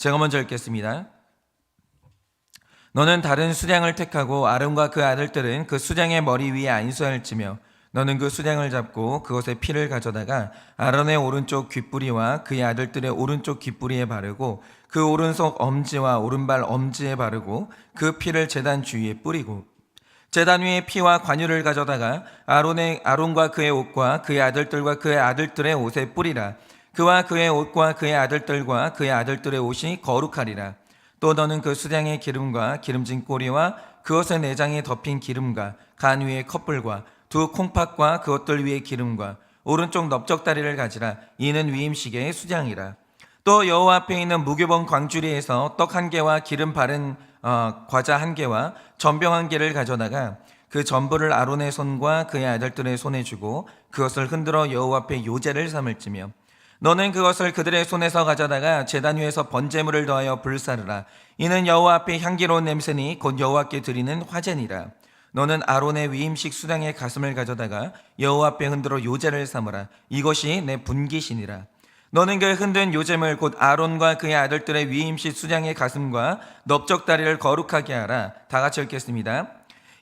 제가 먼저 읽겠습니다. 너는 다른 수량을 택하고 아론과 그 아들들은 그 수량의 머리 위에 안수할지며 너는 그 수량을 잡고 그것의 피를 가져다가 아론의 오른쪽 귓뿌리와 그의 아들들의 오른쪽 귓뿌리에 바르고 그 오른손 엄지와 오른발 엄지에 바르고 그 피를 제단 주위에 뿌리고 제단 위에 피와 관유를 가져다가 아론과 그의 옷과 그의 아들들과 그의 아들들의 옷에 뿌리라. 그와 그의 옷과 그의 아들들과 그의 아들들의 옷이 거룩하리라. 또 너는 그 수량의 기름과 기름진 꼬리와 그것의 내장에 덮인 기름과 간 위의 컵불과 두 콩팥과 그것들 위의 기름과 오른쪽 넓적다리를 가지라. 이는 위임식의 수량이라. 또 여호와 앞에 있는 무교본 광주리에서 떡 한 개와 기름 바른 과자 한 개와 전병 한 개를 가져다가 그 전부를 아론의 손과 그의 아들들의 손에 주고 그것을 흔들어 여호와 앞에 요제를 삼을지며 너는 그것을 그들의 손에서 가져다가 제단 위에서 번제물을 더하여 불사르라. 이는 여호와 앞에 향기로운 냄새니 곧 여호와께 드리는 화제니라. 너는 아론의 위임식 수량의 가슴을 가져다가 여호와 앞에 흔들어 요제를 삼으라. 이것이 내 분깃이니라. 너는 그 흔든 요제물 곧 아론과 그의 아들들의 위임식 수량의 가슴과 넓적다리를 거룩하게 하라. 다 같이 읽겠습니다.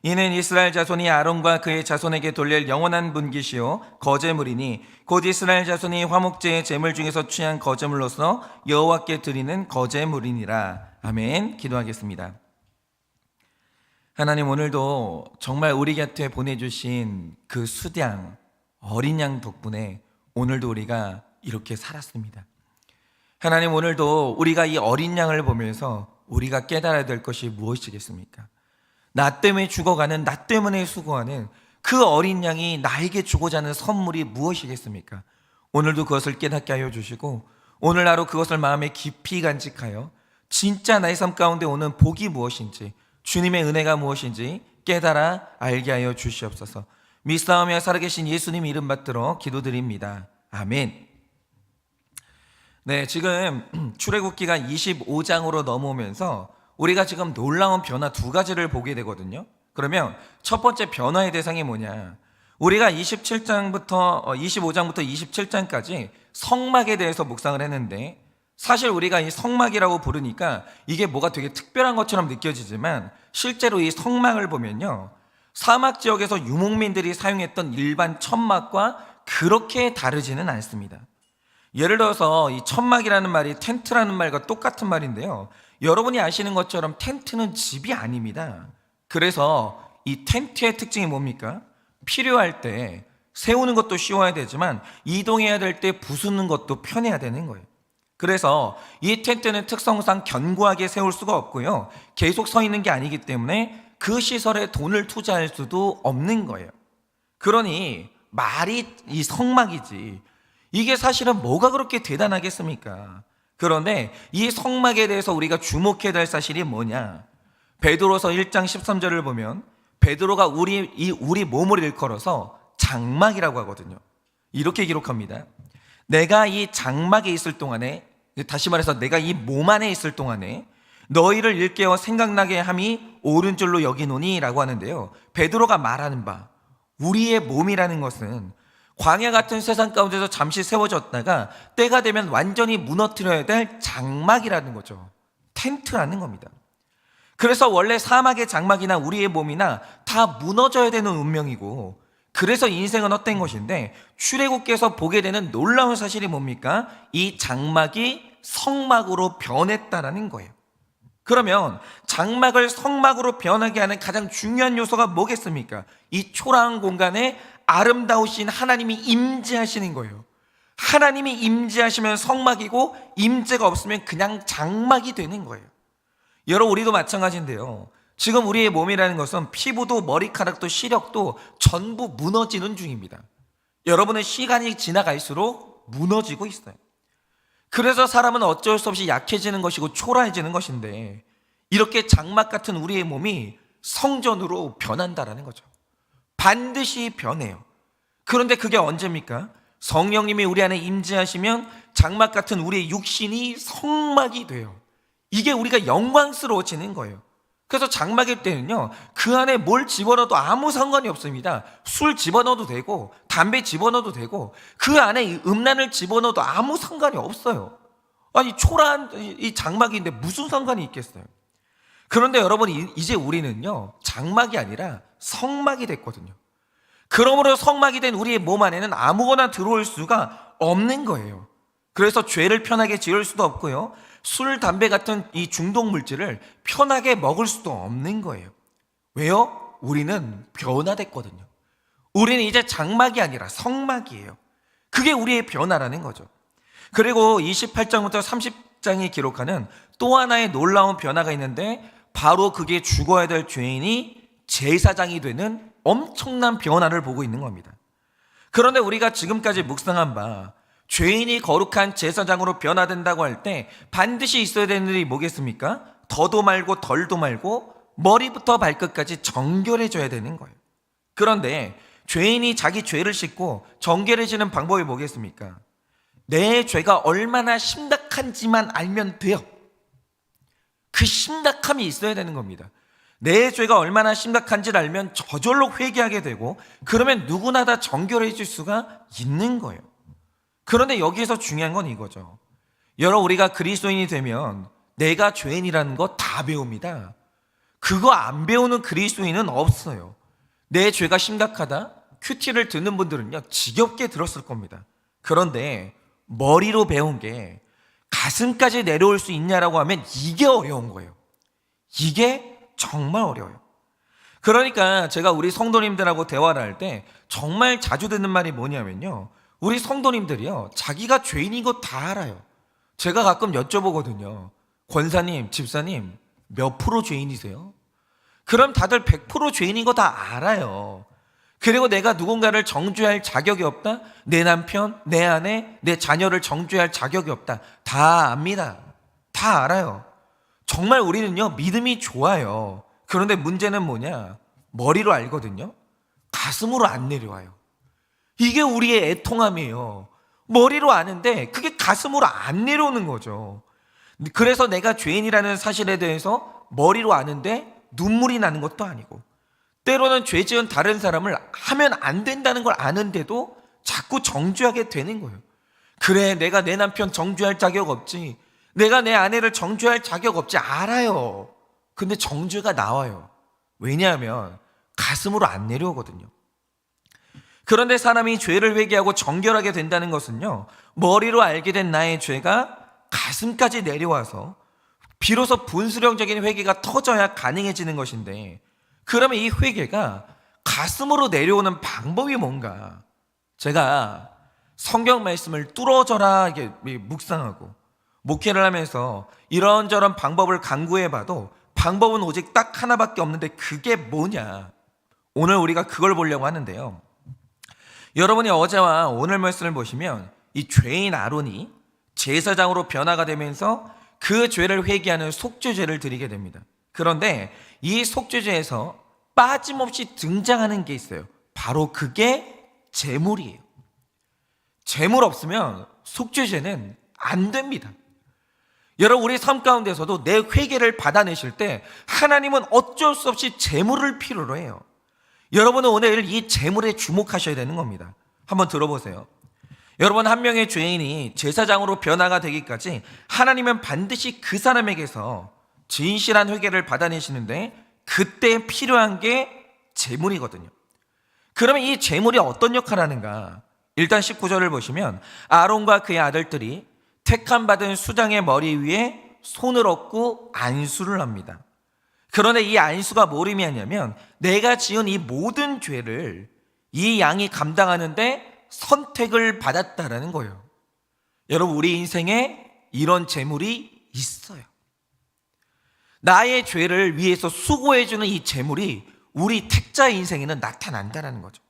이는 이스라엘 자손이 아론과 그의 자손에게 돌릴 영원한 분깃이요 거제물이니 곧 이스라엘 자손이 화목제의 제물 중에서 취한 거제물로서 여호와께 드리는 거제물이니라. 아멘. 기도하겠습니다. 하나님, 오늘도 정말 우리 곁에 보내주신 그 수량 어린 양 덕분에 오늘도 우리가 이렇게 살았습니다. 하나님, 오늘도 우리가 이 어린 양을 보면서 우리가 깨달아야 될 것이 무엇이겠습니까? 나 때문에 죽어가는, 나 때문에 수고하는 그 어린 양이 나에게 주고자 하는 선물이 무엇이겠습니까? 오늘도 그것을 깨닫게 하여 주시고 오늘 하루 그것을 마음에 깊이 간직하여 진짜 나의 삶 가운데 오는 복이 무엇인지, 주님의 은혜가 무엇인지 깨달아 알게 하여 주시옵소서. 믿사오며 살아계신 예수님 이름 받들어 기도드립니다. 아멘. 네, 지금 출애굽기가 25장으로 넘어오면서 우리가 지금 놀라운 변화 두 가지를 보게 되거든요. 그러면 첫 번째 변화의 대상이 뭐냐? 우리가 25장부터 27장까지 성막에 대해서 묵상을 했는데, 사실 우리가 이 성막이라고 부르니까 이게 뭐가 되게 특별한 것처럼 느껴지지만 실제로 이 성막을 보면요, 사막 지역에서 유목민들이 사용했던 일반 천막과 그렇게 다르지는 않습니다. 예를 들어서 이 천막이라는 말이 텐트라는 말과 똑같은 말인데요, 여러분이 아시는 것처럼 텐트는 집이 아닙니다. 그래서 이 텐트의 특징이 뭡니까? 필요할 때 세우는 것도 쉬워야 되지만 이동해야 될 때 부수는 것도 편해야 되는 거예요. 그래서 이 텐트는 특성상 견고하게 세울 수가 없고요, 계속 서 있는 게 아니기 때문에 그 시설에 돈을 투자할 수도 없는 거예요. 그러니 말이 이 성막이지 이게 사실은 뭐가 그렇게 대단하겠습니까? 그런데 이 성막에 대해서 우리가 주목해야 될 사실이 뭐냐? 베드로서 1장 13절을 보면 베드로가 우리 몸을 일컬어서 장막이라고 하거든요. 이렇게 기록합니다. 내가 이 장막에 있을 동안에, 다시 말해서 내가 이 몸 안에 있을 동안에 너희를 일깨워 생각나게 함이 옳은 줄로 여기노니 라고 하는데요, 베드로가 말하는 바 우리의 몸이라는 것은 광야 같은 세상 가운데서 잠시 세워졌다가 때가 되면 완전히 무너뜨려야 될 장막이라는 거죠. 텐트라는 겁니다. 그래서 원래 사막의 장막이나 우리의 몸이나 다 무너져야 되는 운명이고, 그래서 인생은 헛된 것인데 출애굽기에서 보게 되는 놀라운 사실이 뭡니까? 이 장막이 성막으로 변했다라는 거예요. 그러면 장막을 성막으로 변하게 하는 가장 중요한 요소가 뭐겠습니까? 이 초라한 공간에 아름다우신 하나님이 임재하시는 거예요. 하나님이 임재하시면 성막이고 임재가 없으면 그냥 장막이 되는 거예요. 여러분, 우리도 마찬가지인데요, 지금 우리의 몸이라는 것은 피부도 머리카락도 시력도 전부 무너지는 중입니다. 여러분은 시간이 지나갈수록 무너지고 있어요. 그래서 사람은 어쩔 수 없이 약해지는 것이고 초라해지는 것인데, 이렇게 장막 같은 우리의 몸이 성전으로 변한다라는 거죠. 반드시 변해요. 그런데 그게 언제입니까? 성령님이 우리 안에 임재하시면 장막 같은 우리의 육신이 성막이 돼요. 이게 우리가 영광스러워지는 거예요. 그래서 장막일 때는요, 그 안에 뭘 집어넣어도 아무 상관이 없습니다. 술 집어넣어도 되고 담배 집어넣어도 되고 그 안에 음란을 집어넣어도 아무 상관이 없어요. 아니 초라한 이 장막인데 무슨 상관이 있겠어요? 그런데 여러분, 이제 우리는요 장막이 아니라 성막이 됐거든요. 그러므로 성막이 된 우리의 몸 안에는 아무거나 들어올 수가 없는 거예요. 그래서 죄를 편하게 지을 수도 없고요, 술, 담배 같은 이 중독 물질을 편하게 먹을 수도 없는 거예요. 왜요? 우리는 변화됐거든요. 우리는 이제 장막이 아니라 성막이에요. 그게 우리의 변화라는 거죠. 그리고 28장부터 30장이 기록하는 또 하나의 놀라운 변화가 있는데, 바로 그게 죽어야 될 죄인이 제사장이 되는 엄청난 변화를 보고 있는 겁니다. 그런데 우리가 지금까지 묵상한 바, 죄인이 거룩한 제사장으로 변화된다고 할 때 반드시 있어야 되는 일이 뭐겠습니까? 더도 말고 덜도 말고 머리부터 발끝까지 정결해져야 되는 거예요. 그런데 죄인이 자기 죄를 씻고 정결해지는 방법이 뭐겠습니까? 내 죄가 얼마나 심각한지만 알면 돼요. 그 심각함이 있어야 되는 겁니다. 내 죄가 얼마나 심각한지를 알면 저절로 회개하게 되고, 그러면 누구나 다 정결해질 수가 있는 거예요. 그런데 여기에서 중요한 건 이거죠. 여러분, 우리가 그리스도인이 되면 내가 죄인이라는 거 다 배웁니다. 그거 안 배우는 그리스도인은 없어요. 내 죄가 심각하다? 큐티를 듣는 분들은요 지겹게 들었을 겁니다. 그런데 머리로 배운 게 가슴까지 내려올 수 있냐라고 하면 이게 어려운 거예요. 이게 정말 어려워요. 그러니까 제가 우리 성도님들하고 대화를 할 때 정말 자주 듣는 말이 뭐냐면요, 우리 성도님들이요 자기가 죄인인 거 다 알아요. 제가 가끔 여쭤보거든요. 권사님, 집사님, 몇 프로 죄인이세요? 그럼 다들 100% 죄인인 거 다 알아요. 그리고 내가 누군가를 정죄할 자격이 없다? 내 남편, 내 아내, 내 자녀를 정죄할 자격이 없다. 다 압니다. 다 알아요. 정말 우리는요 믿음이 좋아요. 그런데 문제는 뭐냐? 머리로 알거든요. 가슴으로 안 내려와요. 이게 우리의 애통함이에요. 머리로 아는데 그게 가슴으로 안 내려오는 거죠. 그래서 내가 죄인이라는 사실에 대해서 머리로 아는데 눈물이 나는 것도 아니고, 때로는 죄 지은 다른 사람을 하면 안 된다는 걸 아는데도 자꾸 정죄하게 되는 거예요. 그래, 내가 내 남편 정죄할 자격 없지, 내가 내 아내를 정죄할 자격 없지, 알아요. 근데 정죄가 나와요. 왜냐하면 가슴으로 안 내려오거든요. 그런데 사람이 죄를 회개하고 정결하게 된다는 것은요, 머리로 알게 된 나의 죄가 가슴까지 내려와서 비로소 분수령적인 회개가 터져야 가능해지는 것인데, 그러면 이 회개가 가슴으로 내려오는 방법이 뭔가? 제가 성경 말씀을 뚫어져라 이게 묵상하고 목회를 하면서 이런저런 방법을 강구해봐도 방법은 오직 딱 하나밖에 없는데, 그게 뭐냐? 오늘 우리가 그걸 보려고 하는데요. 여러분이 어제와 오늘 말씀을 보시면 이 죄인 아론이 제사장으로 변화가 되면서 그 죄를 회개하는 속죄제를 드리게 됩니다. 그런데 이 속죄제에서 빠짐없이 등장하는 게 있어요. 바로 그게 제물이에요. 제물 없으면 속죄제는 안 됩니다. 여러분, 우리 삶 가운데서도 내 회개를 받아내실 때 하나님은 어쩔 수 없이 제물을 필요로 해요. 여러분은 오늘 이 제물에 주목하셔야 되는 겁니다. 한번 들어보세요. 여러분, 한 명의 죄인이 제사장으로 변화가 되기까지 하나님은 반드시 그 사람에게서 진실한 회개를 받아내시는데, 그때 필요한 게 제물이거든요. 그러면 이 제물이 어떤 역할을 하는가? 일단 19절을 보시면 아론과 그의 아들들이 택함 받은 수장의 머리 위에 손을 얹고 안수를 합니다. 그런데 이 안수가 뭘 의미하냐면, 내가 지은 이 모든 죄를 이 양이 감당하는데 선택을 받았다라는 거예요. 여러분, 우리 인생에 이런 제물이 있어요. 나의 죄를 위해서 수고해주는 이 제물이 우리 택자의 인생에는 나타난다는 거죠.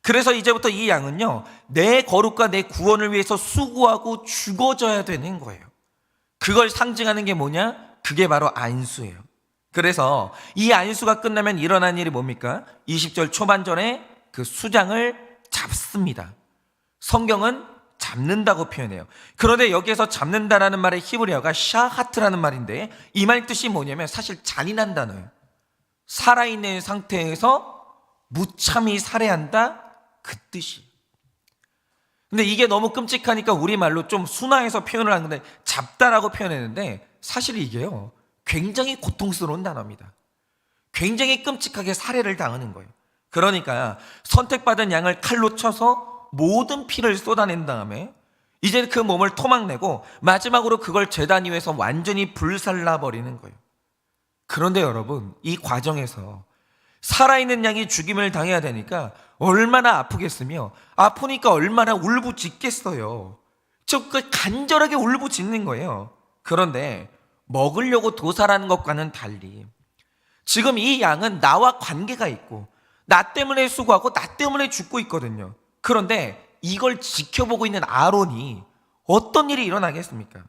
그래서 이제부터 이 양은요, 내 거룩과 내 구원을 위해서 수고하고 죽어져야 되는 거예요. 그걸 상징하는 게 뭐냐? 그게 바로 안수예요. 그래서 이 안수가 끝나면 일어난 일이 뭡니까? 20절 초반전에 그 수장을 잡습니다. 성경은 잡는다고 표현해요. 그런데 여기에서 잡는다라는 말의 히브리어가 샤하트라는 말인데, 이 말 뜻이 뭐냐면 사실 잔인한 단어예요. 살아있는 상태에서 무참히 살해한다, 그 뜻이. 근데 이게 너무 끔찍하니까 우리말로 좀 순화해서 표현을 한 건데 잡다라고 표현했는데 사실 이게요 굉장히 고통스러운 단어입니다. 굉장히 끔찍하게 살해를 당하는 거예요. 그러니까 선택받은 양을 칼로 쳐서 모든 피를 쏟아낸 다음에 이제 그 몸을 토막내고 마지막으로 그걸 제단 위에서 완전히 불살라버리는 거예요. 그런데 여러분, 이 과정에서 살아있는 양이 죽임을 당해야 되니까 얼마나 아프겠으며 아프니까 얼마나 울부짖겠어요. 그 간절하게 울부짖는 거예요. 그런데 먹으려고 도살하는 것과는 달리 지금 이 양은 나와 관계가 있고 나 때문에 수고하고 나 때문에 죽고 있거든요. 그런데 이걸 지켜보고 있는 아론이 어떤 일이 일어나겠습니까?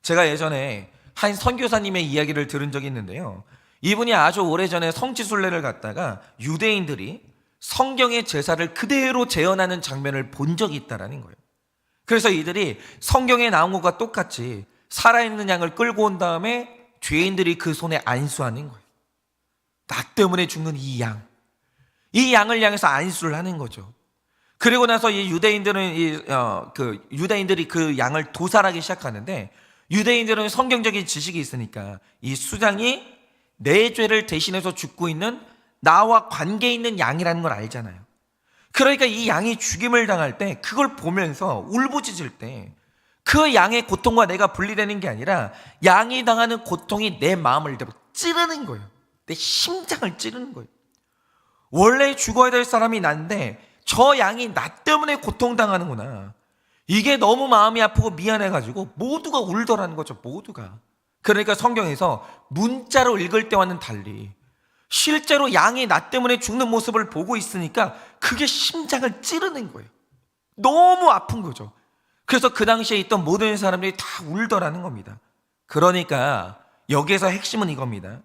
제가 예전에 한 선교사님의 이야기를 들은 적이 있는데요. 이분이 아주 오래전에 성지순례를 갔다가 유대인들이 성경의 제사를 그대로 재현하는 장면을 본 적이 있다는 거예요. 그래서 이들이 성경에 나온 것과 똑같이 살아있는 양을 끌고 온 다음에 죄인들이 그 손에 안수하는 거예요. 나 때문에 죽는 이 양을 향해서 안수를 하는 거죠. 그리고 나서 이 유대인들은 유대인들이 그 양을 도살하기 시작하는데 유대인들은 성경적인 지식이 있으니까 이 수장이 내 죄를 대신해서 죽고 있는 나와 관계 있는 양이라는 걸 알잖아요. 그러니까 이 양이 죽임을 당할 때 그걸 보면서 울부짖을 때 그 양의 고통과 내가 분리되는 게 아니라 양이 당하는 고통이 내 마음을 찌르는 거예요. 내 심장을 찌르는 거예요. 원래 죽어야 될 사람이 난데 저 양이 나 때문에 고통당하는구나. 이게 너무 마음이 아프고 미안해가지고 모두가 울더라는 거죠. 모두가. 그러니까 성경에서 문자로 읽을 때와는 달리 실제로 양이 나 때문에 죽는 모습을 보고 있으니까 그게 심장을 찌르는 거예요. 너무 아픈 거죠. 그래서 그 당시에 있던 모든 사람들이 다 울더라는 겁니다. 그러니까 여기에서 핵심은 이겁니다.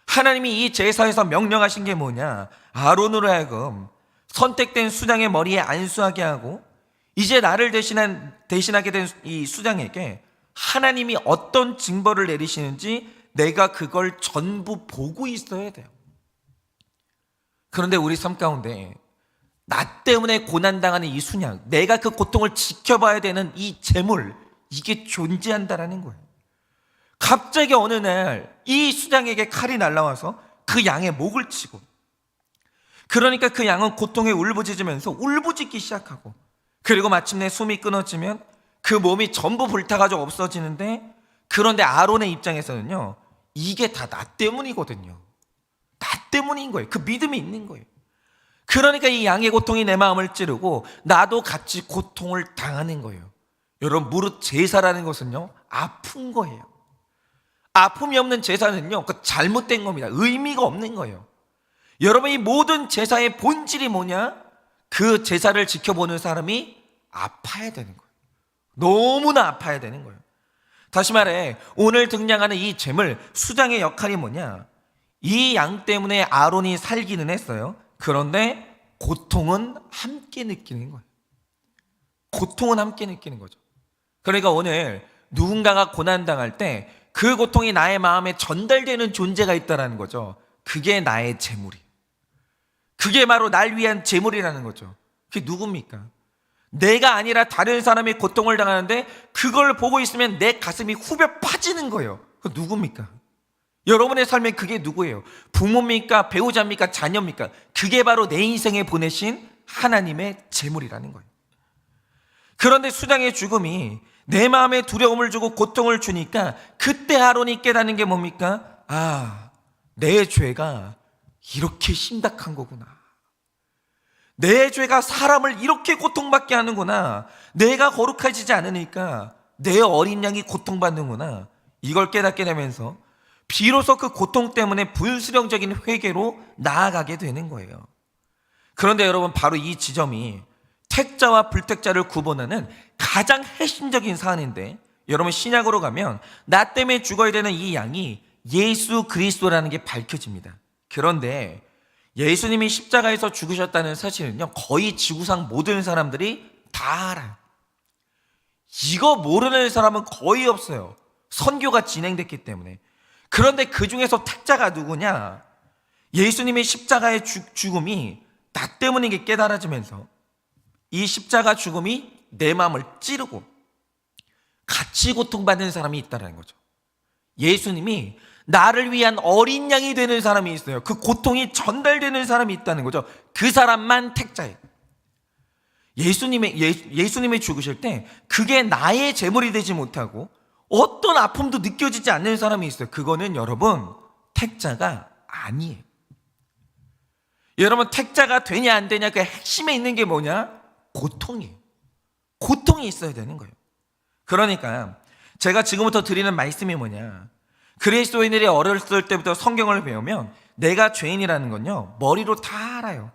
하나님이 이 제사에서 명령하신 게 뭐냐? 아론으로 하여금 선택된 수장의 머리에 안수하게 하고 이제 나를 대신하게 된 이 수장에게 하나님이 어떤 징벌을 내리시는지 내가 그걸 전부 보고 있어야 돼요. 그런데 우리 삶 가운데 나 때문에 고난당하는 이 순양, 내가 그 고통을 지켜봐야 되는 이 재물, 이게 존재한다라는 거예요. 갑자기 어느 날 이 수장에게 칼이 날라와서 그 양의 목을 치고, 그러니까 그 양은 고통에 울부짖으면서 울부짖기 시작하고, 그리고 마침내 숨이 끊어지면 그 몸이 전부 불타가지고 없어지는데, 그런데 아론의 입장에서는요 이게 다 나 때문이거든요. 나 때문인 거예요. 그 믿음이 있는 거예요. 그러니까 이 양의 고통이 내 마음을 찌르고 나도 같이 고통을 당하는 거예요. 여러분, 무릇 제사라는 것은요 아픈 거예요. 아픔이 없는 제사는요 그 잘못된 겁니다. 의미가 없는 거예요. 여러분, 이 모든 제사의 본질이 뭐냐? 그 제사를 지켜보는 사람이 아파야 되는 거예요. 너무나 아파야 되는 거예요. 다시 말해, 오늘 등장하는 이 제물, 수장의 역할이 뭐냐? 이 양 때문에 아론이 살기는 했어요. 그런데 고통은 함께 느끼는 거예요. 고통은 함께 느끼는 거죠. 그러니까 오늘 누군가가 고난당할 때 그 고통이 나의 마음에 전달되는 존재가 있다는 거죠. 그게 나의 제물이에요. 그게 바로 날 위한 제물이라는 거죠. 그게 누굽니까? 내가 아니라 다른 사람이 고통을 당하는데 그걸 보고 있으면 내 가슴이 후벼 파지는 거예요. 그 누굽니까? 여러분의 삶에 그게 누구예요? 부모입니까? 배우자입니까? 자녀입니까? 그게 바로 내 인생에 보내신 하나님의 제물이라는 거예요. 그런데 수장의 죽음이 내 마음에 두려움을 주고 고통을 주니까 그때 아론이 깨닫는 게 뭡니까? 아, 내 죄가 이렇게 심각한 거구나. 내 죄가 사람을 이렇게 고통받게 하는구나. 내가 거룩해지지 않으니까 내 어린 양이 고통받는구나. 이걸 깨닫게 되면서 비로소 그 고통 때문에 불수령적인 회개로 나아가게 되는 거예요. 그런데 여러분, 바로 이 지점이 택자와 불택자를 구분하는 가장 핵심적인 사안인데, 여러분 신약으로 가면 나 때문에 죽어야 되는 이 양이 예수 그리스도라는 게 밝혀집니다. 그런데 예수님이 십자가에서 죽으셨다는 사실은요 거의 지구상 모든 사람들이 다 알아요. 이거 모르는 사람은 거의 없어요. 선교가 진행됐기 때문에. 그런데 그 중에서 택자가 누구냐? 예수님의 십자가의 죽음이 나 때문인 게 깨달아지면서 이 십자가 죽음이 내 마음을 찌르고 같이 고통받는 사람이 있다는 거죠. 예수님이 나를 위한 어린 양이 되는 사람이 있어요. 그 고통이 전달되는 사람이 있다는 거죠. 그 사람만 택자예요. 예수님이 죽으실 때 그게 나의 제물이 되지 못하고 어떤 아픔도 느껴지지 않는 사람이 있어요. 그거는 여러분 택자가 아니에요. 여러분 택자가 되냐 안 되냐 그 핵심에 있는 게 뭐냐? 고통이에요. 고통이 있어야 되는 거예요. 그러니까 제가 지금부터 드리는 말씀이 뭐냐? 그리스도인들이 어렸을 때부터 성경을 배우면 내가 죄인이라는 건요 머리로 다 알아요.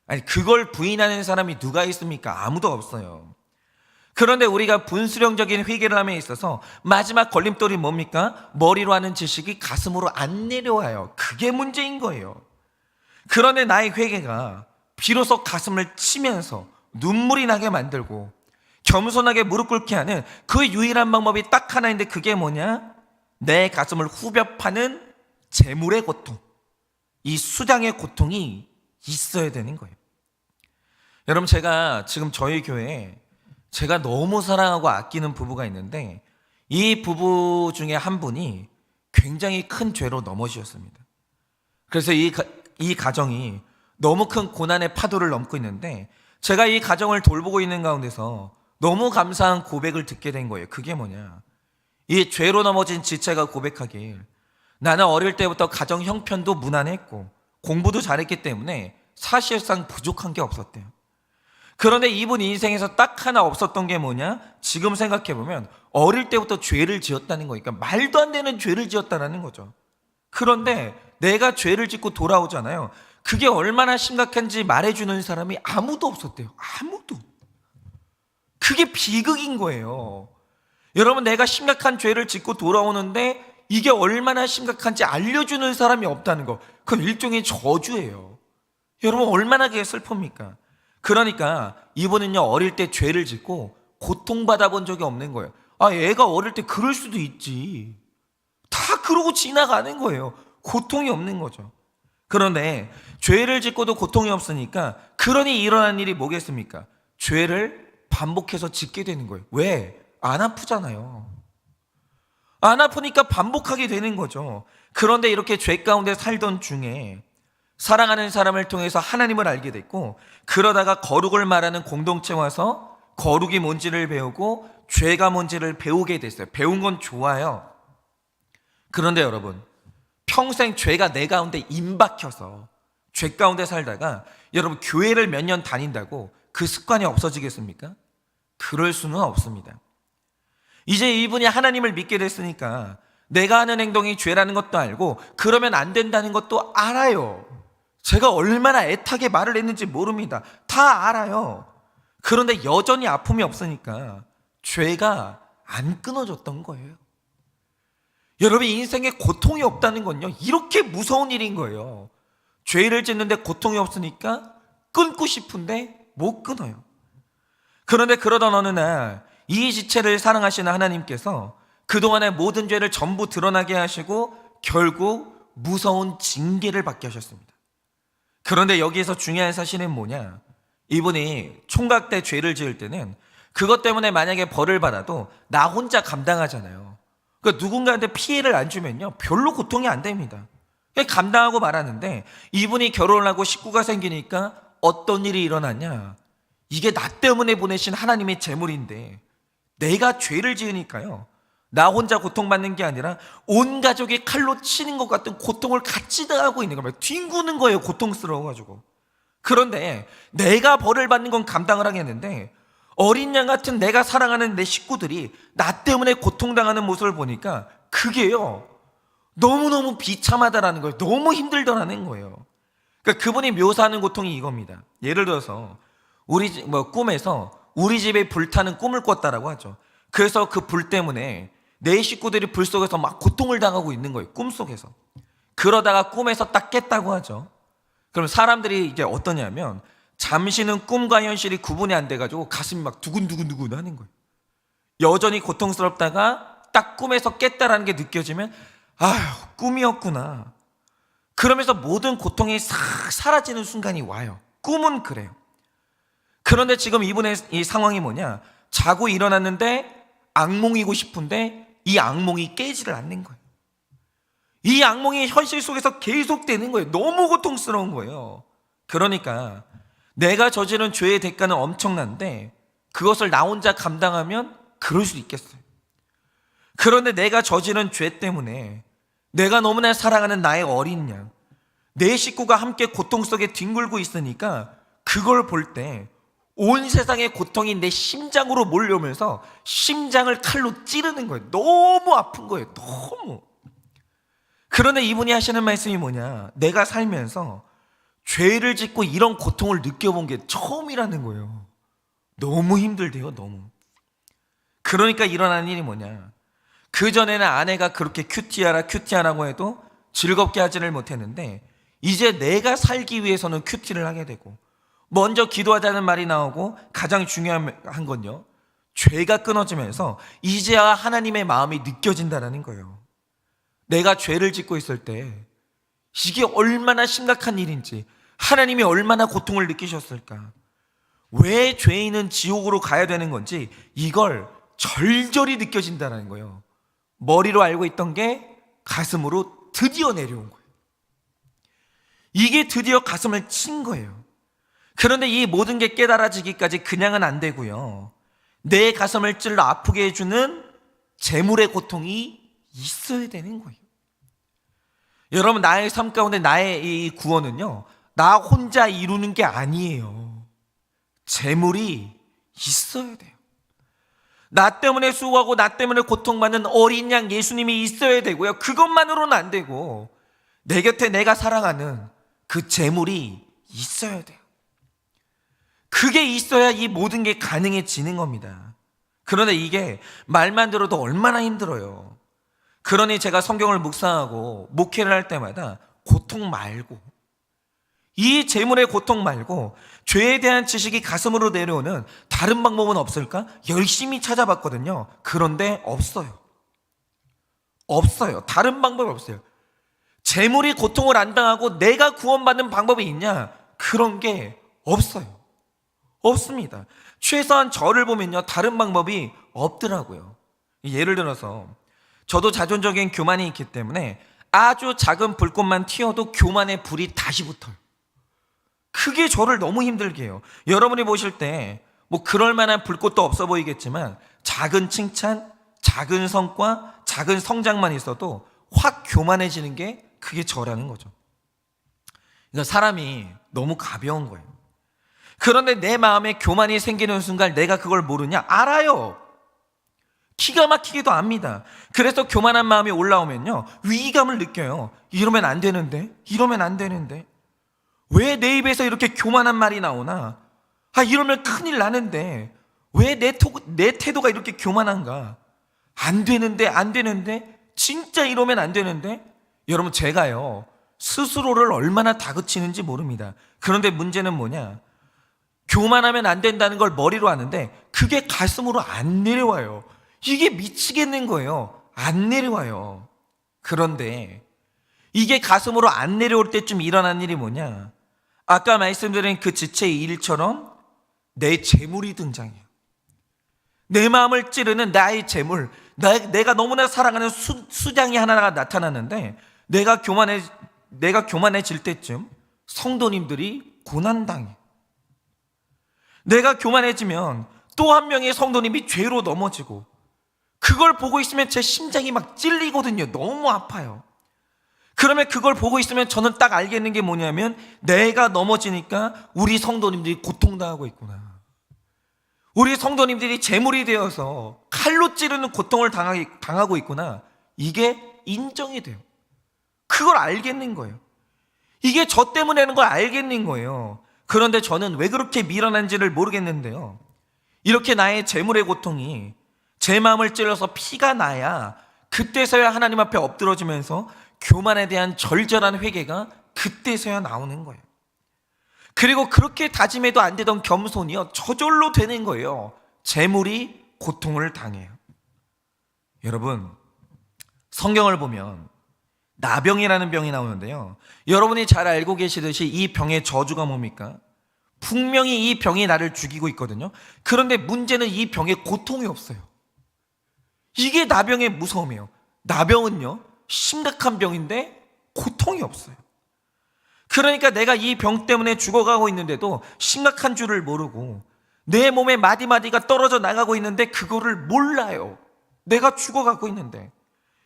아니 그걸 부인하는 사람이 누가 있습니까? 아무도 없어요. 그런데 우리가 분수령적인 회개를 함에 있어서 마지막 걸림돌이 뭡니까? 머리로 하는 지식이 가슴으로 안 내려와요. 그게 문제인 거예요. 그런데 나의 회개가 비로소 가슴을 치면서 눈물이 나게 만들고 겸손하게 무릎 꿇게 하는 그 유일한 방법이 딱 하나인데 그게 뭐냐? 내 가슴을 후벼 파는 재물의 고통, 이 수장의 고통이 있어야 되는 거예요. 여러분 제가 지금 저희 교회에 제가 너무 사랑하고 아끼는 부부가 있는데 이 부부 중에 한 분이 굉장히 큰 죄로 넘어지셨습니다. 그래서 이 가정이 너무 큰 고난의 파도를 넘고 있는데 제가 이 가정을 돌보고 있는 가운데서 너무 감사한 고백을 듣게 된 거예요. 그게 뭐냐? 이 죄로 넘어진 지체가 고백하길 나는 어릴 때부터 가정 형편도 무난했고 공부도 잘했기 때문에 사실상 부족한 게 없었대요. 그런데 이분 인생에서 딱 하나 없었던 게 뭐냐? 지금 생각해보면 어릴 때부터 죄를 지었다는 거니까 말도 안 되는 죄를 지었다는 거죠. 그런데 내가 죄를 짓고 돌아오잖아요. 그게 얼마나 심각한지 말해주는 사람이 아무도 없었대요. 아무도. 그게 비극인 거예요. 여러분 내가 심각한 죄를 짓고 돌아오는데 이게 얼마나 심각한지 알려주는 사람이 없다는 거, 그건 일종의 저주예요. 여러분 얼마나 그게 슬픕니까? 그러니까 이분은요 어릴 때 죄를 짓고 고통받아 본 적이 없는 거예요. 아 애가 어릴 때 그럴 수도 있지. 다 그러고 지나가는 거예요. 고통이 없는 거죠. 그런데 죄를 짓고도 고통이 없으니까 그러니 일어난 일이 뭐겠습니까? 죄를 반복해서 짓게 되는 거예요. 왜? 안 아프잖아요. 안 아프니까 반복하게 되는 거죠. 그런데 이렇게 죄 가운데 살던 중에 사랑하는 사람을 통해서 하나님을 알게 됐고 그러다가 거룩을 말하는 공동체 와서 거룩이 뭔지를 배우고 죄가 뭔지를 배우게 됐어요. 배운 건 좋아요. 그런데 여러분 평생 죄가 내 가운데 임박혀서 죄 가운데 살다가 여러분 교회를 몇 년 다닌다고 그 습관이 없어지겠습니까? 그럴 수는 없습니다. 이제 이분이 하나님을 믿게 됐으니까 내가 하는 행동이 죄라는 것도 알고 그러면 안 된다는 것도 알아요. 제가 얼마나 애타게 말을 했는지 모릅니다. 다 알아요. 그런데 여전히 아픔이 없으니까 죄가 안 끊어졌던 거예요. 여러분 인생에 고통이 없다는 건요 이렇게 무서운 일인 거예요. 죄를 짓는데 고통이 없으니까 끊고 싶은데 못 끊어요. 그런데 그러던 어느 날 이 지체를 사랑하시는 하나님께서 그동안의 모든 죄를 전부 드러나게 하시고 결국 무서운 징계를 받게 하셨습니다. 그런데 여기에서 중요한 사실은 뭐냐? 이분이 총각 때 죄를 지을 때는 그것 때문에 만약에 벌을 받아도 나 혼자 감당하잖아요. 그러니까 누군가한테 피해를 안 주면요 별로 고통이 안 됩니다. 감당하고 말하는데 이분이 결혼을 하고 식구가 생기니까 어떤 일이 일어났냐? 이게 나 때문에 보내신 하나님의 재물인데 내가 죄를 지으니까요 나 혼자 고통받는 게 아니라 온 가족이 칼로 치는 것 같은 고통을 같이 당하고 있는 거예요. 뒹구는 거예요. 고통스러워가지고. 그런데 내가 벌을 받는 건 감당을 하겠는데 어린 양 같은 내가 사랑하는 내 식구들이 나 때문에 고통당하는 모습을 보니까 그게요 너무너무 비참하다라는 거예요. 너무 힘들더라는 거예요. 그러니까 그분이 묘사하는 고통이 이겁니다. 예를 들어서 꿈에서 우리 집에 불타는 꿈을 꿨다라고 하죠. 그래서 그 불 때문에 내 식구들이 불 속에서 막 고통을 당하고 있는 거예요. 꿈속에서. 그러다가 꿈에서 딱 깼다고 하죠. 그럼 사람들이 이게 어떠냐면 잠시는 꿈과 현실이 구분이 안 돼가지고 가슴이 막 두근두근두근 하는 거예요. 여전히 고통스럽다가 딱 꿈에서 깼다라는 게 느껴지면 아휴 꿈이었구나. 그러면서 모든 고통이 싹 사라지는 순간이 와요. 꿈은 그래요. 그런데 지금 이분의 이 상황이 뭐냐? 자고 일어났는데 악몽이고 싶은데 이 악몽이 깨지를 않는 거예요. 이 악몽이 현실 속에서 계속되는 거예요. 너무 고통스러운 거예요. 그러니까 내가 저지른 죄의 대가는 엄청난데 그것을 나 혼자 감당하면 그럴 수 있겠어요. 그런데 내가 저지른 죄 때문에 내가 너무나 사랑하는 나의 어린 양, 내 식구가 함께 고통 속에 뒹굴고 있으니까 그걸 볼 때 온 세상의 고통이 내 심장으로 몰려오면서 심장을 칼로 찌르는 거예요. 너무 아픈 거예요. 너무. 그런데 이분이 하시는 말씀이 뭐냐? 내가 살면서 죄를 짓고 이런 고통을 느껴본 게 처음이라는 거예요. 너무 힘들대요. 너무. 그러니까 일어나는 일이 뭐냐? 그전에는 아내가 그렇게 큐티하라고 해도 즐겁게 하지를 못했는데 이제 내가 살기 위해서는 큐티를 하게 되고, 먼저 기도하자는 말이 나오고, 가장 중요한 건요, 죄가 끊어지면서 이제야 하나님의 마음이 느껴진다는 거예요. 내가 죄를 짓고 있을 때 이게 얼마나 심각한 일인지, 하나님이 얼마나 고통을 느끼셨을까, 왜 죄인은 지옥으로 가야 되는 건지 이걸 절절히 느껴진다는 거예요. 머리로 알고 있던 게 가슴으로 드디어 내려온 거예요. 이게 드디어 가슴을 친 거예요. 그런데 이 모든 게 깨달아지기까지 그냥은 안 되고요, 내 가슴을 찔러 아프게 해주는 재물의 고통이 있어야 되는 거예요. 여러분, 나의 삶 가운데 나의 이 구원은요, 나 혼자 이루는 게 아니에요. 재물이 있어야 돼요. 나 때문에 수고하고 나 때문에 고통받는 어린 양 예수님이 있어야 되고요, 그것만으로는 안 되고 내 곁에 내가 사랑하는 그 재물이 있어야 돼요. 그게 있어야 이 모든 게 가능해지는 겁니다. 그런데 이게 말만 들어도 얼마나 힘들어요. 그러니 제가 성경을 묵상하고 목회를 할 때마다 고통 말고, 이 재물의 고통 말고 죄에 대한 지식이 가슴으로 내려오는 다른 방법은 없을까? 열심히 찾아봤거든요. 그런데 없어요. 다른 방법이 없어요. 재물이 고통을 안 당하고 내가 구원받는 방법이 있냐? 그런 게 없어요. 없습니다. 최소한 저를 보면요, 다른 방법이 없더라고요. 예를 들어서 저도 자존적인 교만이 있기 때문에 아주 작은 불꽃만 튀어도 교만의 불이 다시 붙어요. 그게 저를 너무 힘들게 해요. 여러분이 보실 때 뭐 그럴 만한 불꽃도 없어 보이겠지만 작은 칭찬, 작은 성과, 작은 성장만 있어도 확 교만해지는 게 그게 저라는 거죠. 그러니까 사람이 너무 가벼운 거예요. 그런데 내 마음에 교만이 생기는 순간 내가 그걸 모르냐? 알아요. 기가 막히게도 압니다. 그래서 교만한 마음이 올라오면요, 위기감을 느껴요. 이러면 안 되는데, 왜 내 입에서 이렇게 교만한 말이 나오나? 이러면 큰일 나는데 왜 내 태도가 이렇게 교만한가? 안 되는데, 진짜 이러면 안 되는데. 여러분, 제가요, 스스로를 얼마나 다그치는지 모릅니다. 그런데 문제는 뭐냐? 교만하면 안 된다는 걸 머리로 아는데 그게 가슴으로 안 내려와요. 이게 미치겠는 거예요. 안 내려와요. 그런데 이게 가슴으로 안 내려올 때쯤 일어난 일이 뭐냐? 아까 말씀드린 그 지체의 일처럼 내 재물이 등장해요. 내 마음을 찌르는 나의 재물, 내가 너무나 사랑하는 수장이 하나가 나타나는데, 내가 교만해질 때쯤 성도님들이 고난당해요. 내가 교만해지면 또 한 명의 성도님이 죄로 넘어지고, 그걸 보고 있으면 제 심장이 막 찔리거든요. 너무 아파요. 그러면 그걸 보고 있으면 저는 딱 알겠는 게 뭐냐면, 내가 넘어지니까 우리 성도님들이 고통당하고 있구나. 우리 성도님들이 재물이 되어서 칼로 찌르는 고통을 당하고 있구나. 이게 인정이 돼요. 그걸 알겠는 거예요. 이게 저 때문에는 걸 알겠는 거예요. 그런데 저는 왜 그렇게 미련한지를 모르겠는데요, 이렇게 나의 재물의 고통이 제 마음을 찔러서 피가 나야 그때서야 하나님 앞에 엎드러지면서 교만에 대한 절절한 회개가 그때서야 나오는 거예요. 그리고 그렇게 다짐해도 안 되던 겸손이요, 저절로 되는 거예요. 재물이 고통을 당해요. 여러분, 성경을 보면 나병이라는 병이 나오는데요, 여러분이 잘 알고 계시듯이 이 병의 저주가 뭡니까? 분명히 이 병이 나를 죽이고 있거든요. 그런데 문제는 이 병에 고통이 없어요. 이게 나병의 무서움이에요. 나병은요, 심각한 병인데 고통이 없어요. 그러니까 내가 이 병 때문에 죽어가고 있는데도 심각한 줄을 모르고 내 몸에 마디마디가 떨어져 나가고 있는데 그거를 몰라요. 내가 죽어가고 있는데.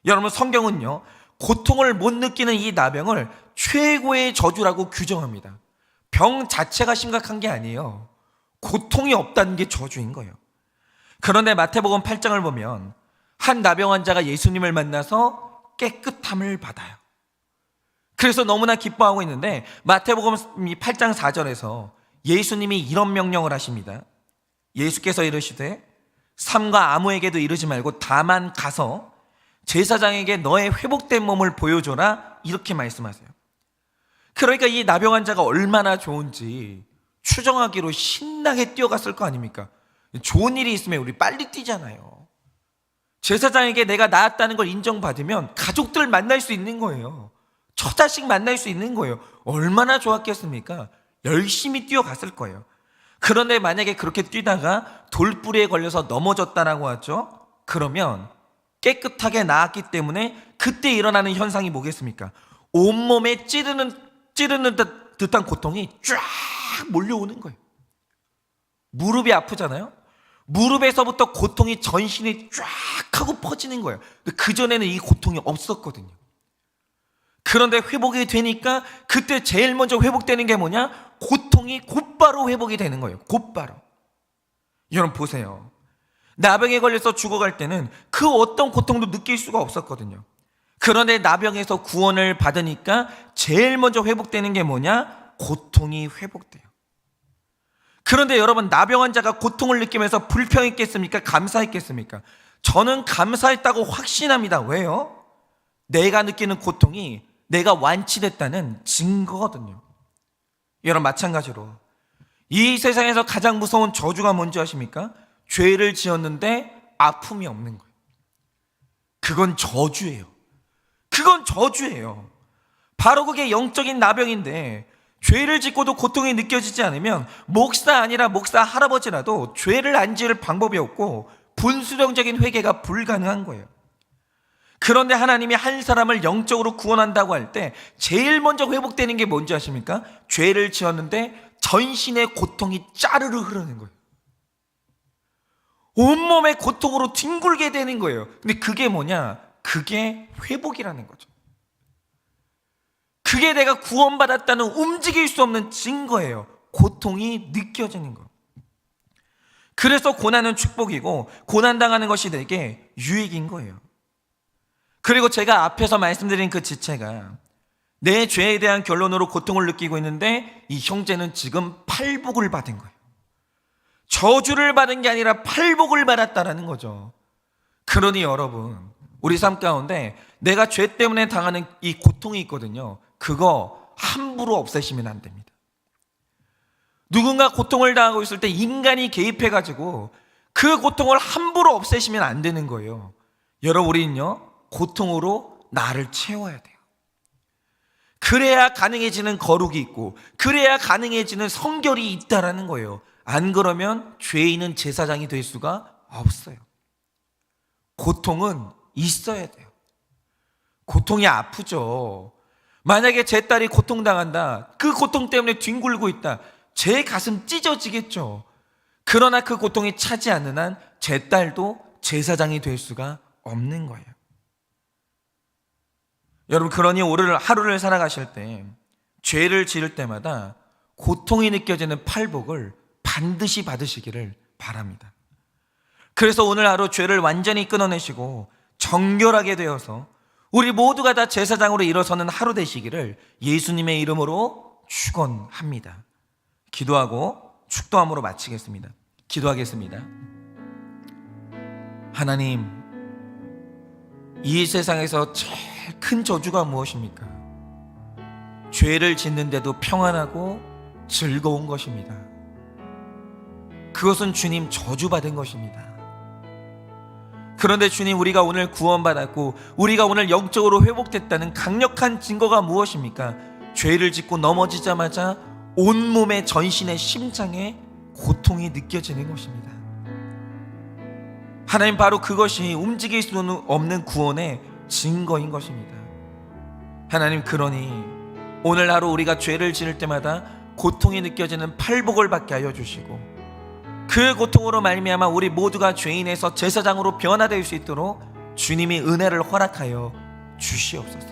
여러분, 성경은요, 고통을 못 느끼는 이 나병을 최고의 저주라고 규정합니다. 병 자체가 심각한 게 아니에요. 고통이 없다는 게 저주인 거예요. 그런데 마태복음 8장을 보면 한 나병 환자가 예수님을 만나서 깨끗함을 받아요. 그래서 너무나 기뻐하고 있는데 마태복음 8장 4절에서 예수님이 이런 명령을 하십니다. 예수께서 이르시되 삼가 아무에게도 이르지 말고 다만 가서 제사장에게 너의 회복된 몸을 보여줘라, 이렇게 말씀하세요. 그러니까 이 나병 환자가 얼마나 좋은지 추정하기로 신나게 뛰어갔을 거 아닙니까? 좋은 일이 있으면 우리 빨리 뛰잖아요. 제사장에게 내가 나았다는 걸 인정받으면 가족들 만날 수 있는 거예요. 처자식 만날 수 있는 거예요. 얼마나 좋았겠습니까? 열심히 뛰어갔을 거예요. 그런데 만약에 그렇게 뛰다가 돌부리에 걸려서 넘어졌다라고 하죠. 그러면 깨끗하게 나았기 때문에 그때 일어나는 현상이 뭐겠습니까? 온몸에 찌르는 듯한 고통이 쫙 몰려오는 거예요. 무릎이 아프잖아요. 무릎에서부터 고통이 전신에 쫙 하고 퍼지는 거예요. 그전에는 이 고통이 없었거든요. 그런데 회복이 되니까 그때 제일 먼저 회복되는 게 뭐냐? 고통이 곧바로 회복이 되는 거예요. 곧바로. 여러분 보세요. 나병에 걸려서 죽어갈 때는 그 어떤 고통도 느낄 수가 없었거든요. 그런데 나병에서 구원을 받으니까 제일 먼저 회복되는 게 뭐냐? 고통이 회복돼요. 그런데 여러분, 나병 환자가 고통을 느끼면서 불평했겠습니까? 감사했겠습니까? 저는 감사했다고 확신합니다. 왜요? 내가 느끼는 고통이 내가 완치됐다는 증거거든요. 여러분, 마찬가지로 이 세상에서 가장 무서운 저주가 뭔지 아십니까? 죄를 지었는데 아픔이 없는 거예요. 그건 저주예요. 그건 저주예요. 바로 그게 영적인 나병인데, 죄를 짓고도 고통이 느껴지지 않으면 목사 아니라 목사 할아버지라도 죄를 안 지을 방법이 없고 분수령적인 회개가 불가능한 거예요. 그런데 하나님이 한 사람을 영적으로 구원한다고 할 때 제일 먼저 회복되는 게 뭔지 아십니까? 죄를 지었는데 전신의 고통이 짜르르 흐르는 거예요. 온몸의 고통으로 뒹굴게 되는 거예요. 근데 그게 뭐냐? 그게 회복이라는 거죠. 그게 내가 구원받았다는 움직일 수 없는 증거예요. 고통이 느껴지는 거. 그래서 고난은 축복이고 고난당하는 것이 내게 유익인 거예요. 그리고 제가 앞에서 말씀드린 그 지체가 내 죄에 대한 결론으로 고통을 느끼고 있는데 이 형제는 지금 팔복을 받은 거예요. 저주를 받은 게 아니라 팔복을 받았다라는 거죠. 그러니 여러분, 우리 삶 가운데 내가 죄 때문에 당하는 이 고통이 있거든요. 그거 함부로 없애시면 안 됩니다. 누군가 고통을 당하고 있을 때 인간이 개입해가지고 그 고통을 함부로 없애시면 안 되는 거예요. 여러분, 우리는요, 고통으로 나를 채워야 돼요. 그래야 가능해지는 거룩이 있고 그래야 가능해지는 성결이 있다라는 거예요. 안 그러면 죄인은 제사장이 될 수가 없어요. 고통은 있어야 돼요. 고통이 아프죠. 만약에 제 딸이 고통당한다, 그 고통 때문에 뒹굴고 있다, 제 가슴 찢어지겠죠. 그러나 그 고통이 차지 않는 한 제 딸도 제사장이 될 수가 없는 거예요. 여러분, 그러니 오늘 하루를 살아가실 때 죄를 지을 때마다 고통이 느껴지는 팔복을 반드시 받으시기를 바랍니다. 그래서 오늘 하루 죄를 완전히 끊어내시고 정결하게 되어서 우리 모두가 다 제사장으로 일어서는 하루 되시기를 예수님의 이름으로 축원합니다. 기도하고 축도함으로 마치겠습니다. 기도하겠습니다. 하나님, 이 세상에서 제일 큰 저주가 무엇입니까? 죄를 짓는데도 평안하고 즐거운 것입니다. 그것은 주님 저주받은 것입니다. 그런데 주님, 우리가 오늘 구원받았고 우리가 오늘 영적으로 회복됐다는 강력한 증거가 무엇입니까? 죄를 짓고 넘어지자마자 온몸의 전신의 심장에 고통이 느껴지는 것입니다. 하나님, 바로 그것이 움직일 수 없는 구원의 증거인 것입니다. 하나님, 그러니 오늘 하루 우리가 죄를 지을 때마다 고통이 느껴지는 팔복을 받게 하여 주시고, 그 고통으로 말미암아 우리 모두가 죄인에서 제사장으로 변화될 수 있도록 주님이 은혜를 허락하여 주시옵소서.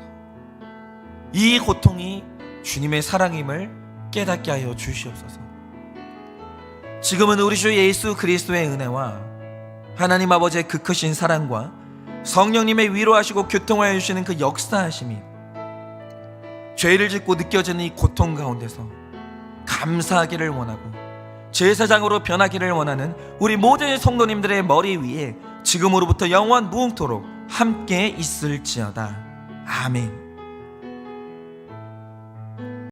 이 고통이 주님의 사랑임을 깨닫게 하여 주시옵소서. 지금은 우리 주 예수 그리스도의 은혜와 하나님 아버지의 그 크신 사랑과 성령님의 위로하시고 교통하여 주시는 그 역사하심이 죄를 짓고 느껴지는 이 고통 가운데서 감사하기를 원하고 제사장으로 변하기를 원하는 우리 모든 성도님들의 머리 위에 지금으로부터 영원 무궁토록 함께 있을지어다. 아멘.